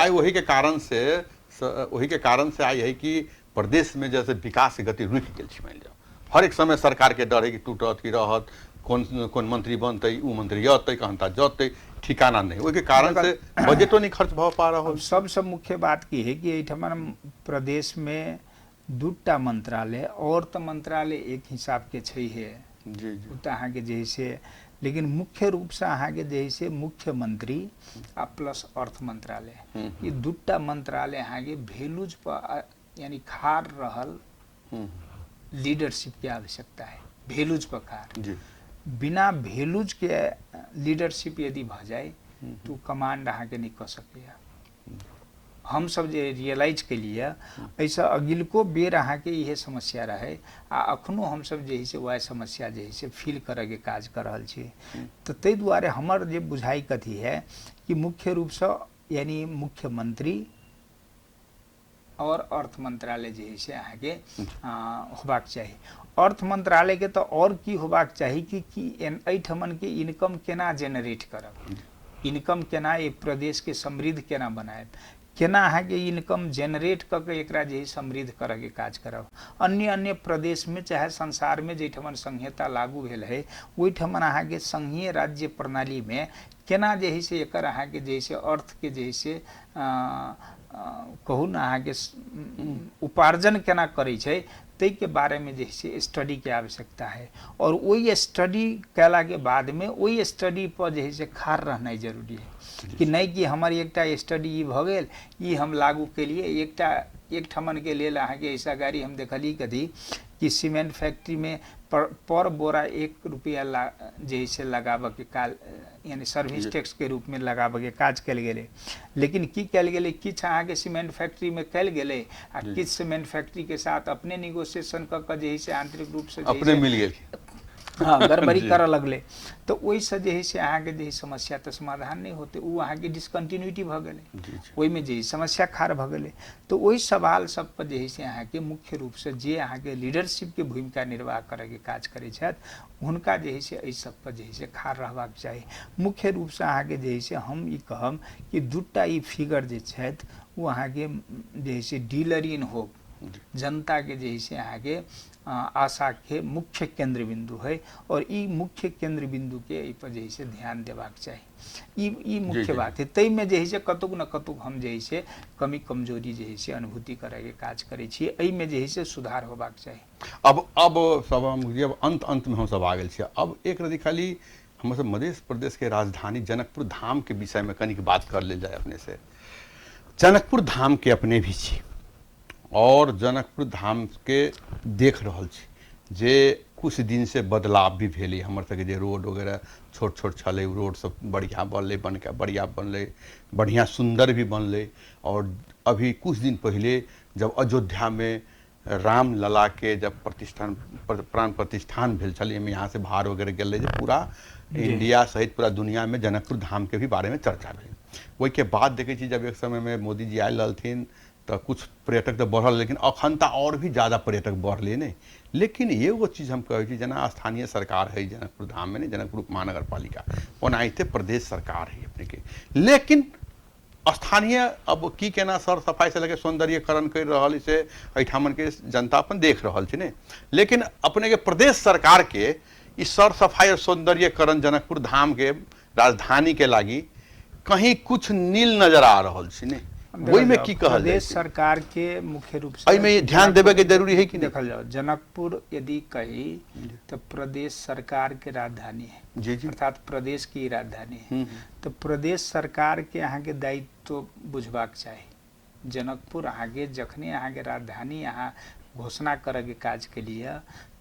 वही के कारण से आई है कि प्रदेश में जैसे विकास के गति रुक गेल छै। मान लिया हर एक समय सरकार के डर है कि टूटत कि रहत कौन मंत्री बनते उ मंत्री जते कहता जते ठिकाना नहीं, ओहि के कारण से बजटो नहीं खर्च भ पा रहा हो। सबसे मुख्य बात की है कि एहिठाम प्रदेश में 2टा मंत्रालय और तो मंत्रालय एक हिसाब के छै है जी तो अहाँ के जैसे, लेकिन मुख्य रूप से अहाँ के जैसे मुख्यमंत्री आ प्लस अर्थ मंत्रालय ये 2टा मंत्रालय अहाँ के वैल्यूज पर यानी खार रहल लीडरशिप की आवश्यकता है। वैल्यूज पर खार जी। बिना वैल्यूज के लीडरशिप यदि भ जाए तो कमांड अहाँ के नहीं कर सकेगा। हम सब जे रियलाइज केलिए ऐसा अगिलको बेर अहाँके इहे समस्या रहे आ अखनो हम सब जे है से वह समस्या जे है से फील करे के काज कर रहल छी। तो ताहि दुआरे हमर जे बुझाइ कथी है कि मुख्य रूप से यानी मुख्यमंत्री और अर्थ मंत्रालय जे है से अहाँके होबाक चाही। अर्थ मंत्रालय के तो और की होबाक चाही कि एहिठमन के इनकम केना जेनरेट करब, इनकम केना एक प्रदेश के समृद्ध केना बनाएब, केना अहाँके इनकम जेनरेट कऽ के एकरा जे है समृद्ध करऽ के काज करब। अन्य अन्य प्रदेश में चाहे संसार में जैठमन संहिता लागू भेल है ओहिठमन अहाँके संघीय राज्य प्रणाली में केना जे है से एकर अहाँके जे है से अर्थ के जे है से कहू ना अहाँके उपार्जन केना करै छै तै के बारे में जे है से स्टडी के आवश्यकता है। और वही स्टडी कैला के बाद में वही स्टडी पर जे है से खार रहनाइ जरूरी है कि नहीं कि हमर एकटा स्टडी ई भ गेल ई हम लागू केलिए। एक ठमन के लेल अहाँके ऐसा गाड़ी हम देखली कथी कि सीमेंट फैक्ट्री में पर बोरा 1 रुपया जे है से लगाबऽ के काल यानी सर्विस टैक्स के रूप में लगाबऽ के काज कल गेलै। लेकिन की कल गेलै किछु अहाँके सीमेंट फैक्ट्री में कल गेलै आ किछु सीमेंट फैक्ट्री के साथ अपने निगोशिएशन कऽ के जे है से आंतरिक रूप से अपने मिल गेल हाँ गड़बड़ी करऽ लगले। तो ओहिसँ जे है से अहाँके जे समस्या तो समाधान नहीं होते, वो अहाँके डिसकंटिन्यूटी भ गेलै, ओहिमे जे समस्या खार भ गेलै। तो वही सवाल सब पर जे है से अहाँके मुख्य रूप से जे अहाँके लीडरशिप के भूमिका निर्वाह करे के काज करै छथि हुनका जे है से एहि सब पर जे है से खार रहबाक चाही। मुख्य रूप से अहाँके जे है से हम ई कहब कि दूटा ई फिगर जे छथि वो अहाँके जे है से डीलर इन होप जनता के जे है से अहाँके आशा के मुख्य केंद्र बिंदु है और ई मुख्य केंद्र बिंदु के एहि पर जे है से ध्यान देबाक चाही। ई मुख्य बात है। तै में जे है से कतुक न कतुक हम जे है से कमी कमजोरी जे है से अनुभूति करे के काज करे छियै, एहि में जे है से सुधार होबाक चाही। अब सब हम अंत में हम सब आ गेल छियै। अब एक रति खाली हमर सब मध्य प्रदेश के राजधानी जनकपुर धाम के विषय में कनिक बात कर ले जाए अपने से। जनकपुर धाम के अपने भी छी और जनकपुर धाम के देख रहल छी जे कुछ दिन से बदलाव भी भेलै। हमर सबके जे रोड वगैरह छोट छोट छलै रोड सब बढ़िया बनलै, बढ़िया बनलै, बढ़िया सुंदर भी बनलै। और अभी कुछ दिन पहले जब अयोध्या में राम लला के जब प्राण प्रतिष्ठान भेल छलै, यहाँ से बाहर वगैरह गेलै जे पूरा इंडिया सहित पूरा दुनिया में जनकपुर धाम के भी बारे में चर्चा भेल। वही के बाद देखे छी जब एक समय में मोदी जी आयल रहलथिन तो कुछ पर्यटक तो बढ़ल, लेकिन अखन तो और भी ज़्यादा पर्यटक बढ़ले नहीं। लेकिन एगो चीज़ हम कहै छी जना स्थानीय सरकार है जनकपुर धाम में नहीं, जनकपुर महानगर पालिका ओनाहिते प्रदेश सरकार है अपने के, लेकिन स्थानीय अब की केना सर सफाई से लगे सौंदर्यकरण कर रहल से एहिठामन के जनता अपन देख रहल छै ने। लेकिन अपने के प्रदेश सरकार के इस सर सफाई और सौंदर्यकरण जनकपुर धाम के राजधानी के लागी कहीं कुछ नील नजर आ रहल छै ने। वही में की कहल प्रदेश सरकार के मुख्य रूप से में ध्यान देवे के जरूरी है कि देखल जाओ जनकपुर यदि कही तो प्रदेश सरकार के राजधानी है जी जी, अर्थात प्रदेश की राजधानी है। तो प्रदेश सरकार के अहाँ के दायित्व बुझबाक चाही। जनकपुर अहाँ के जखने अहाँ के राजधानी यहाँ घोषणा करे के काज के लिए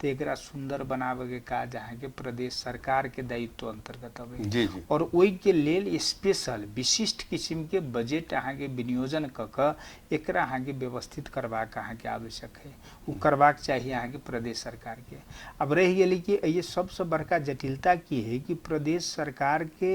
तो एकरा सुंदर बनावे के काज अहाँ के प्रदेश सरकार के दायित्व अंतर्गत अबै जी जी। और ओहि के लेल स्पेशल विशिष्ट किस्म के बजट अहाँ के विनियोजन क के एकरा अहाँ के व्यवस्थित करबाक अहाँ के आवश्यक है, वो करबाक चाहिए अहाँ के प्रदेश सरकार के। अब रह गेली कि ये सबसे बड़का जटिलता की है कि प्रदेश सरकार के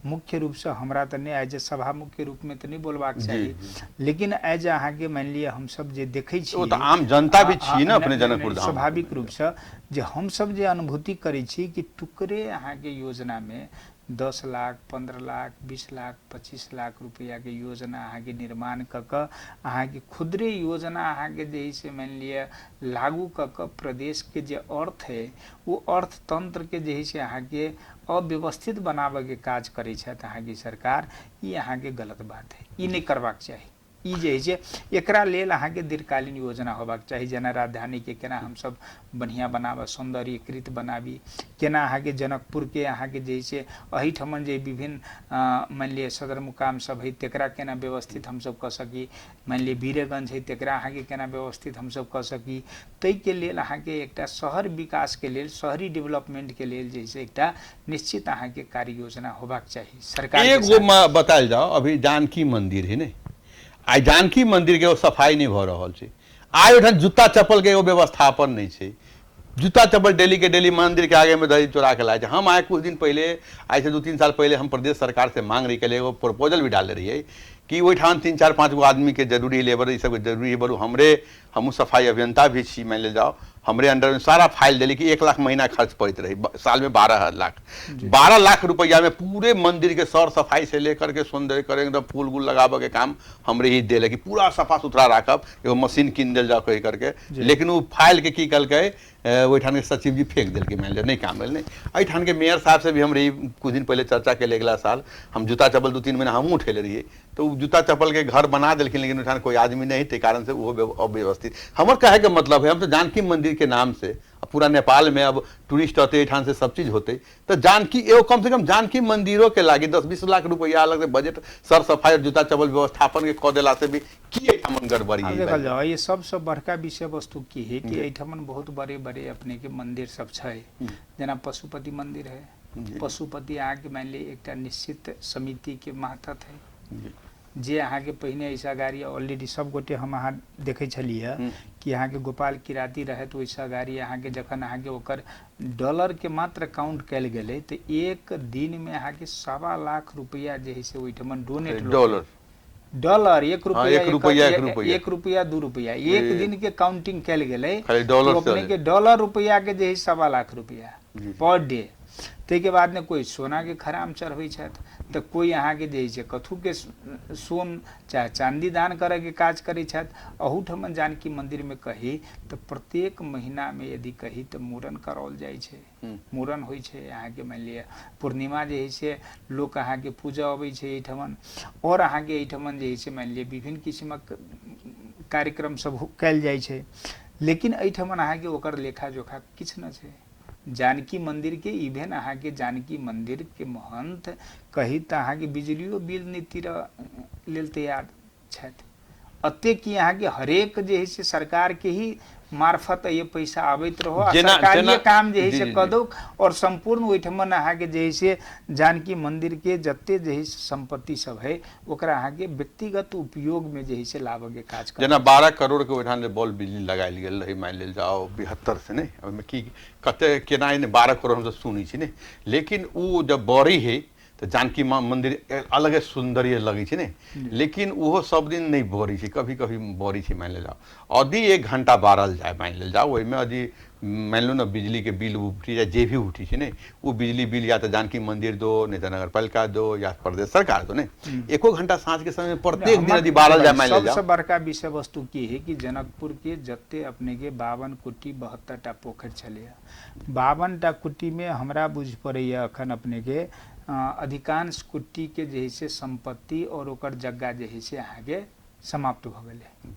मुख्य रूप से हमरा तो नहीं एज ए सभा मुख्य रूप में तो नहीं बोलबाक चाहिए, लेकिन एज अहाँ के मान लिया हम सब जे देखै छी तो आम जनता भी छी ना अपने जनकपुर धाम, स्वाभाविक रूप से जे हम सब जे अनुभूति करै छी कि टुकड़े अहाँ के योजना में 10 लाख 15 लाख 20 लाख 25 लाख रुपया के योजना अहाँ के निर्माण क के अहाँ के खुदरे योजना अहाँ के जे से मान लिया लागू क के प्रदेश के जे अर्थ है वो अर्थतंत्र के जे से अहाँ के अव्यवस्थित बनावे के काज करै छथि अहाँ की सरकार। ई अहाँ के गलत बात है, ई नहीं करबाक चाही। ई जे है एकरा लेल अहाँ के दीर्घकालीन योजना होबाक चाही। जना राजधानी के केना हम सब बढ़िया बनाबे सौंदर्यीकृत बनाबी, केना अहाँ के जनकपुर के अहाँ के जे से अहिठमन जे विभिन्न मान लिया सदर मुकाम सब है तेकरा केना व्यवस्थित हम सब क सकी, मान लिया वीरगंज है तेकरा अहाँ के केना व्यवस्थित हम सब क सकी। तै के लेल अहाँ के एकटा शहर विकास के लेल शहरी डेवलपमेंट के लेल जे से एकटा निश्चित अहाँ के कार्य योजना होबाक चाही सरकार। एक वो बतायल जाओ अभी जानकी मंदिर है ने, आइ जानकी मंदिर के एगो सफाई नहीं भ रहल छै। आइ ओठाम जूता चप्पल के एगो व्यवस्थापन नहीं छै। जूता चप्पल डेली के डेली मंदिर के आगे में दही चोरा के लाए छै। हम आए कुछ दिन पहले, आज से 2-3 साल पहले हम प्रदेश सरकार से मांग रही के लिए एगो प्रपोजल भी डाले रहिए कि ओठाम 3-4-5 गो आदमी के जरूरी, लेबर ई सब के जरूरी है। बरू हमू सफाई अभियंता भी छी, मान ले जाओ हमरे अंडर में सारा फाइल दिली कि 1 लाख महीना खर्च पड़ते रही, साल में 12 लाख 12 लाख रुपया में पूरे मंदिर के सौर सफाई से लेकर के सौंदर्य करे, एकदम फूल गुल लगाबे के काम हमरे ही दिले कि पूरा सफा सुथरा राखब, एगो मशीन किन दिल जाओ कही करके। लेकिन वो फाइल के की कल के ओठान के सचिव जी फेंक दिल के, मान ले नहीं काम नहीं। अठान के मेयर साहब से भी हम रही कुछ दिन पहले चर्चा के ले, अगला साल हम जूता चप्पल 2-3 महीना हम उठेले रहिए, तो जूता चप्पल के घर बना दिलखिन, लेकिन उठान कोई आदमी नहीं थे, कारण से वो अव्यवस्थित। हमारे कहे के मतलब है, हम तो जानकी मंदिर के नाम से पूरा नेपाल में अब टूरिस्ट होते, ठान से सब चीज होते, तो जानकी एगो कम से कम जानकी मंदिरों के लागे 10-20 लाख रुपया अलग से बजट सर सफाई और जूता चप्पल व्यवस्थापन के कह दिला से भी की एठमन गड़बड़ी है। देखल जाओ ये सबसे बड़का विषय वस्तु की है कि एठमन बहुत बड़े बड़े अपने के मंदिर सब छै, जना पशुपति मंदिर है। पशुपति अहाँ के मान ली एक निश्चित समिति के मातहत है, जे अहाँ के पहिने ऐसा गाड़ी ऑलरेडी सब गोटे हम अहाँ देखे छलिए कि अहाँ के गोपाल किराती रहे, तो वैसा गाड़ी अहाँ के जखन अहाँ के ओकर डॉलर के मात्र काउंट कैल गेले, तो एक दिन में अहाँ के 1.25 लाख रुपया जे है से ओइठमन डोनेट डॉलर 1 रुपया 2 रुपया एक दिन के काउंटिंग कैल गेले, तो अपने के डॉलर रुपया के जे है 1.25 लाख रुपया पर डे। ते के बाद में कोई सोना के खराम चढ़बै छथि, तो कोई अहाँ के जे छै कथू के सोन चाहे चांदी दान करे के काज करै छथि। अहूठमन जानकी मंदिर में कही तो प्रत्येक महीना में यदि कही तो मूड़न कराओल जाइ छै, मूड़न होइ छै। अहाँ के मान लिअ पूर्णिमा जे है से लोग अहाँ के पूजा अबै छै एहिठमन, और अहाँ के एहिठमन जे है से मान लिअ विभिन्न किस्मक कार्यक्रम सब कैल जाइ छै, लेकिन एहिठमन अहाँ के ओकर लेखा जोखा किछु न छै। जानकी मंदिर के इवेन अहाँ के जानकी मंदिर के महंत कही तो अहाँ के बिजलियो बिल नीति लेल तैयार छथि। अते कि अहाँ के हरेक जे है से सरकार के ही मार्फत ये पैसा आबैत रहो, सरकारी काम जे है से कदो, और संपूर्ण ओइठमन अहाँ के जे है से जानकी मंदिर के जत्ते जे है संपत्ति सब है ओकरा अहाँ के व्यक्तिगत उपयोग में जे है से लाभ के काज कर। जना 12 करोड़ के ओठान ले बॉल बिजली लगायल गेल रही, मान लेल जाओ 72 से नहीं, ओमे की कते केना 12 करोड़ हम तो सुनी छी ने, लेकिन वो जब बड़ी है तो जानकी मंदिर अलग सुंदर लगी छे ने, लेकिन वो सब दिन नहीं बोरी छे, कभी कभी बोरी छे। मान ले जाओ यदि 1 घंटा बारल जाए, मान ले जाओ ओहिमे यदि मान लो ना बिजली के बिल उठी जाए, जे भी उठी छे ने, वो बिजली बिल या तो जानकी मंदिर दो, नहीं तो नगर पालिका दो, या प्रदेश सरकार दो ने, 1 घंटा साँझ के समय प्रत्येक दिन यदि बारल जाए, मान ले जाओ। सबसे बड़का विषय वस्तु की है कि जनकपुर के जत्ते अपने के 52 कुटी 72 टा पोखर छले, 52 टा कुटी में हमरा बुझ पड़े अखन अपने के अधिकांश कुट्टी के जे है से संपत्ति और ओकर जगह जे है से अहाँ के समाप्त भ गेले।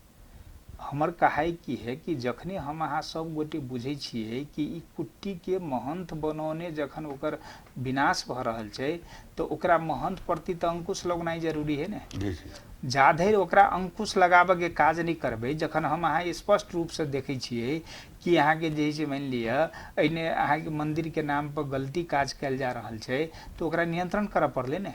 हमर कहाई की है कि जखने हम अहाँ सब गोटे बुझे छिए कि ई कुट्टी के महंत बनौने जखन ओकर विनाश भ रहल छै, तो ओकरा महंत प्रति तो अंकुश लगनाइ जरूरी है ने। जाधरि ओकरा अंकुश लगाबे के काज नहीं करबे, जखन हम अहाँ स्पष्ट रूप से देखे छिए कि अहाँ के जे से मान लिअ एने अहाँ के मंदिर के नाम पर गलती काज कैल जा रहल छै, तो ओकरा नियंत्रण करऽ पड़ले ने।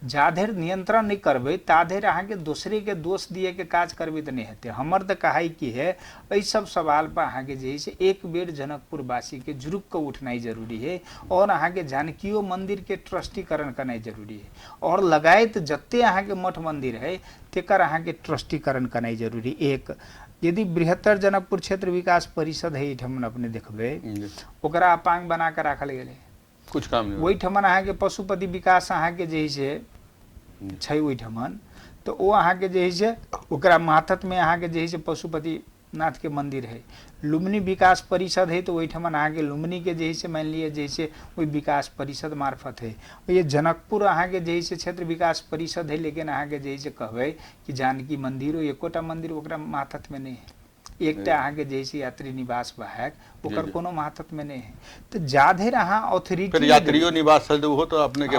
जाधरि नियंत्रण नहीं करबे ताधरि अहाँ के दूसरे के दोष दिए के काज करबे तो नहीं हेते। हमर तो कहाई की है एहि सब सवाल पर अहाँ के जे से एक बेर जनकपुर वासी के जुरुक के उठनाई जरूरी है, और अहाँ के जानकियो मंदिर के ट्रस्टीकरण करनाई जरूरी है, और लगायत जत्ते अहाँ के मठ मंदिर है तेकर अहाँ के ट्रस्टीकरण करनाई जरूरी। एक यदि बृहत्तर जनकपुर क्षेत्र विकास परिषद है एठमन अपने देखबे ओकरा अपांग बना के राखल गेले, कुछ काम नहीं ओहिठमन अहाँ के पशुपति विकास अहाँ के जे से छै ओहिठमन, तो वो अहाँ के जे से ओकरा माथत में अहाँ के जे से पशुपति नाथ के मंदिर है। लुम्बिनी विकास परिषद है तो ओहिठमन अहाँ के लुम्बिनी के जे से मान लिया जैसे वही विकास परिषद मार्फत है। ये जनकपुर अहाँ के जे से क्षेत्र विकास परिषद है, लेकिन अहाँ के जे से कहबे कि जानकी मंदिर एकोटा मंदिर ओकरा माथत में नहीं है। एकटा अहाँ के जे से यात्री निवास बहाक ओकर कोनो महत्व में नहीं है। तो जाधे रहा ऑथोरिटी फिर यात्रियों निवास स्थल वो तो अपने के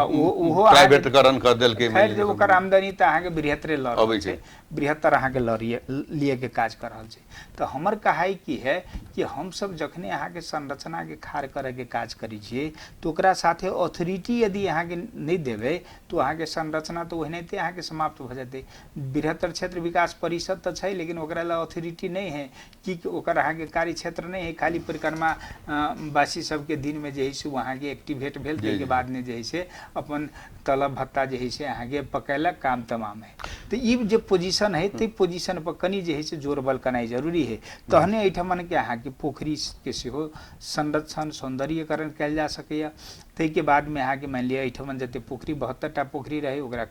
प्राइवेटकरण कर देल के खैर जो ओकर आमदनी त अहाँ के बृहत्तरे लड़ अबै रहल छै। छै, बृहत्तर अहाँ के लिए के काज कर रहल छै। तो हमर कहाई की है कि हम सब जखने अहाँ के संरचना के खाड़ करे के काज करी छियै तो ओकरा साथे ऑथोरिटी यदि अहाँ के नहीं देबै तो अहाँ के संरचना तो ओहिनाइते अहाँ के समाप्त भ जेतै। बृहत्तर क्षेत्र विकास परिषद तो छै लेकिन ओकरा ला ऑथोरिटी नहीं है कि ओकर अहाँ के कार्य क्षेत्र नहीं है, खाली परिक्रमा वासी सबके दिन में जे है से वहाँ के एक्टिवेट भेल के बाद में जे है से अपन तलब भत्ता जे है से अहाँ के पकैलक, काम तमाम है। तो ई जे पोजीशन है ते पोजीशन पर कनी जे है से जोर बल कनाई जरूरी है। तहने एहिठमन के अहाँ के पोखरी के सेहो संरक्षण सौंदर्यीकरण कयल जा सकैया। तै के बाद में अहाँ के मान लिया एहिठमन जते पोखरी 72टा पोखरी रहे ओकरा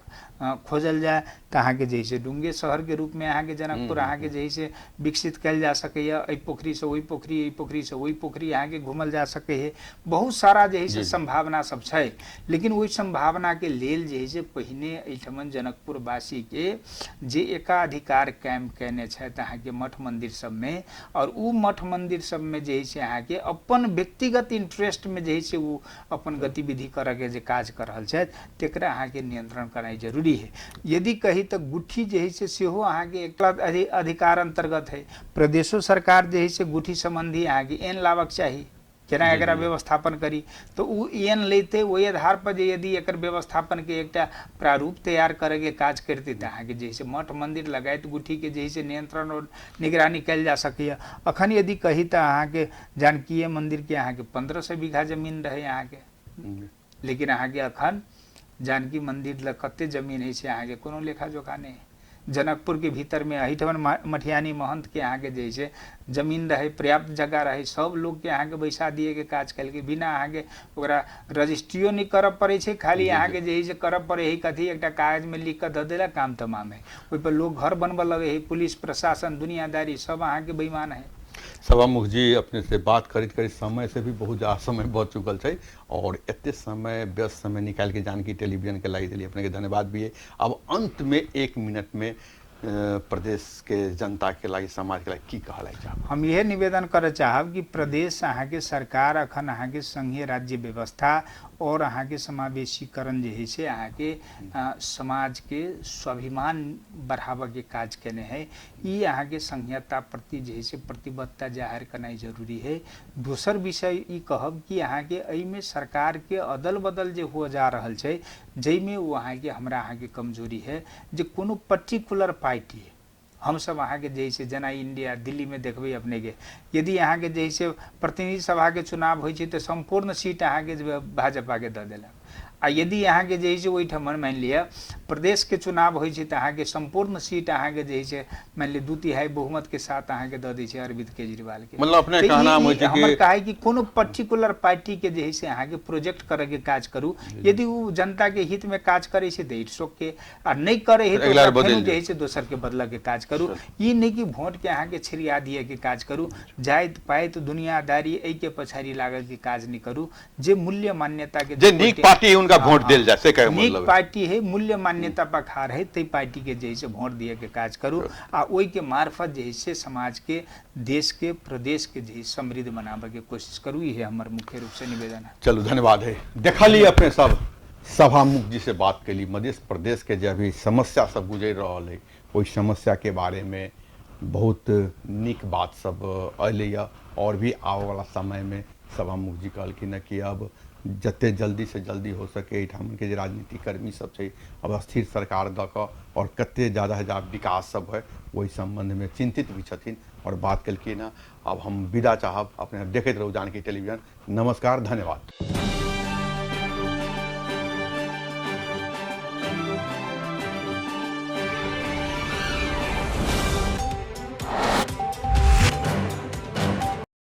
खोजल जाए तो अहाँ के जे से डुंगे शहर के रूप में अहाँ के जनकपुर अहाँ के जे से विकसित कयल जा सकैया। एहि पोखरी से ओहि पोखरी, एहि पोखरी से ओहि पोखरी अहाँ के घूमल जा सकै है। बहुत सारा जे से संभावना सब छै, लेकिन ओहि संभावना के लेल जे से पहिने एहिठमन जनकपुर वासी के जे एकाधिकार कायम केने छथि अहाँ के मठ मंदिर सब में, और उ मठ मंदिर सब में जे से अहाँ के अपन व्यक्तिगत इंटरेस्ट में जे से उ अपन गतिविधि करे के जे काज कर रहल छथि तेकरा अहाँ के नियंत्रण करनाइ जरूरी है। यदि कही तो गुठी जे है से सेहो अहाँ के एक अधिकार अंतर्गत है। प्रदेशो सरकार जे है से गुठी संबंधी अहाँ के एन लाभक चाहिए केना एकरा व्यवस्थापन करी, तो उ एन लेते ओहि आधार पर जे यदि एकर व्यवस्थापन के एकटा प्रारूप तैयार करे के काज करते त अहाँ के जैसे मठ मंदिर लगायत गुठी के जैसे नियंत्रण और निगरानी कयल जा सकैया। अखन यदि कही तो अहाँ के जानकीय मंदिर के अहाँ के 1500 बीघा जमीन रहे अहाँ के, लेकिन अहाँ के अखन जानकी मंदिर ल कते जमीन है से अहाँ के कोनो लेखा जोखा नहीं। जनकपुर के भीतर में अहिठमन मठियानी महंत के अहाँ के जैसे जमीन रहे, पर्याप्त जगह रहे, सब लोग के अहाँ के बैसा दिए के काज कल के बिना अहाँ के ओकरा रजिस्ट्रियो नहीं करब पड़े छै, खाली अहाँ के जैसे करब पड़े है कथी एकटा कागज में लिख के द देला काम तमाम है। ओहि पर लोग घर बनबे लगे है, पुलिस प्रशासन दुनियादारी सब अहाँ के बेईमान है। सभामुख जी अपने से बात करते करते समय से भी बहुत ज़्यादा समय बहुत चुकल है और एते समय व्यस्त समय निकाल के जानकी टेलीविजन के लाई दिली अपने के धन्यवाद भी है। अब अंत में 1 मिनट में प्रदेश के जनता के लागी समाज के लागी की कहला चाहब? हम यह निवेदन करे चाहब कि प्रदेश अहाँ के सरकार अखन अहाँ के संघीय राज्य व्यवस्था और अहाँ के समावेशीकरण जे है से अहाँ के समाज के स्वाभिमान बढ़ावा के काज केने है। ई अहाँ के संघीयता प्रति जे है से प्रतिबद्धता जाहिर करनाइ जरूरी है। दोसर विषय ई कहब कि अहाँ के एहि में सरकार के अदल बदल जे हो जा रहल छै जैमे वो अहाँ के हमरा अहाँ के कमजोरी है जे कोनो पर्टिकुलर पार्टी हम सब अहाँ के जैसे जना इंडिया दिल्ली में देखबे अपने के यदि अहाँ के जैसे प्रतिनिधि सभा के चुनाव होइ छै तो संपूर्ण सीट अहाँ के भाजपा के द देलक। आ यदि अहाँ के जैसे ओहिठमन मान लिया प्रदेश के चुनाव होइ छै तो अहाँ के संपूर्ण सीट अहाँ के जैसे मान लिया 2/3 बहुमत के साथ अहाँ के द दै छै अरविंद केजरीवाल के। मतलब अपने कहना होइ छै कि हमर कहे कि कोनो पर्टिकुलर पार्टी के जे है से अहाँ के प्रोजेक्ट करे के काज करू, यदि वो जनता के हित में काज करे छै तो इट्स ओके, आ नहीं करे है तो जे है से दोसर के बदला के काज करू। ई नहीं कि वोट के अहाँ के छिड़िया दिए के काज करू, जाइत पाइत दुनियादारी एहि के पछाड़ी लागल के काज नहीं करू। जे मूल्य मान्यता के जे नीक पार्टी उनका वोट देल जाए से कहे मतलब नीक पार्टी है, मूल्य मान्यता पर खार है, तई पार्टी के जैसे वोट दिए के काज करू आ ओई के मार्फत जैसे समाज के देश के प्रदेश के जे समृद्ध बनावे के कोशिश करू। ये हमर मुख्य रूप से निवेदन है। चलो धन्यवाद है। देखली अपने सब सभामुख जी से बात कैली मध्य प्रदेश के जो अभी समस्या सब गुजर रहा है ओहि समस्या के बारे में बहुत नीक बात सब अल और भी आवे वाला समय में सभामुख जी कहलखिन कि अब जते जल्दी से जल्दी हो सके एहिठाम के जे राजनीतिक कर्मी सब छै अब स्थिर सरकार द क और कते ज़्यादा विकास सब है वही संबंध में चिंतित भी छथिन और बात कलखिन। अब हम विदा चाहब, अपने देखते रहू जानकी टेलीविजन। नमस्कार, धन्यवाद।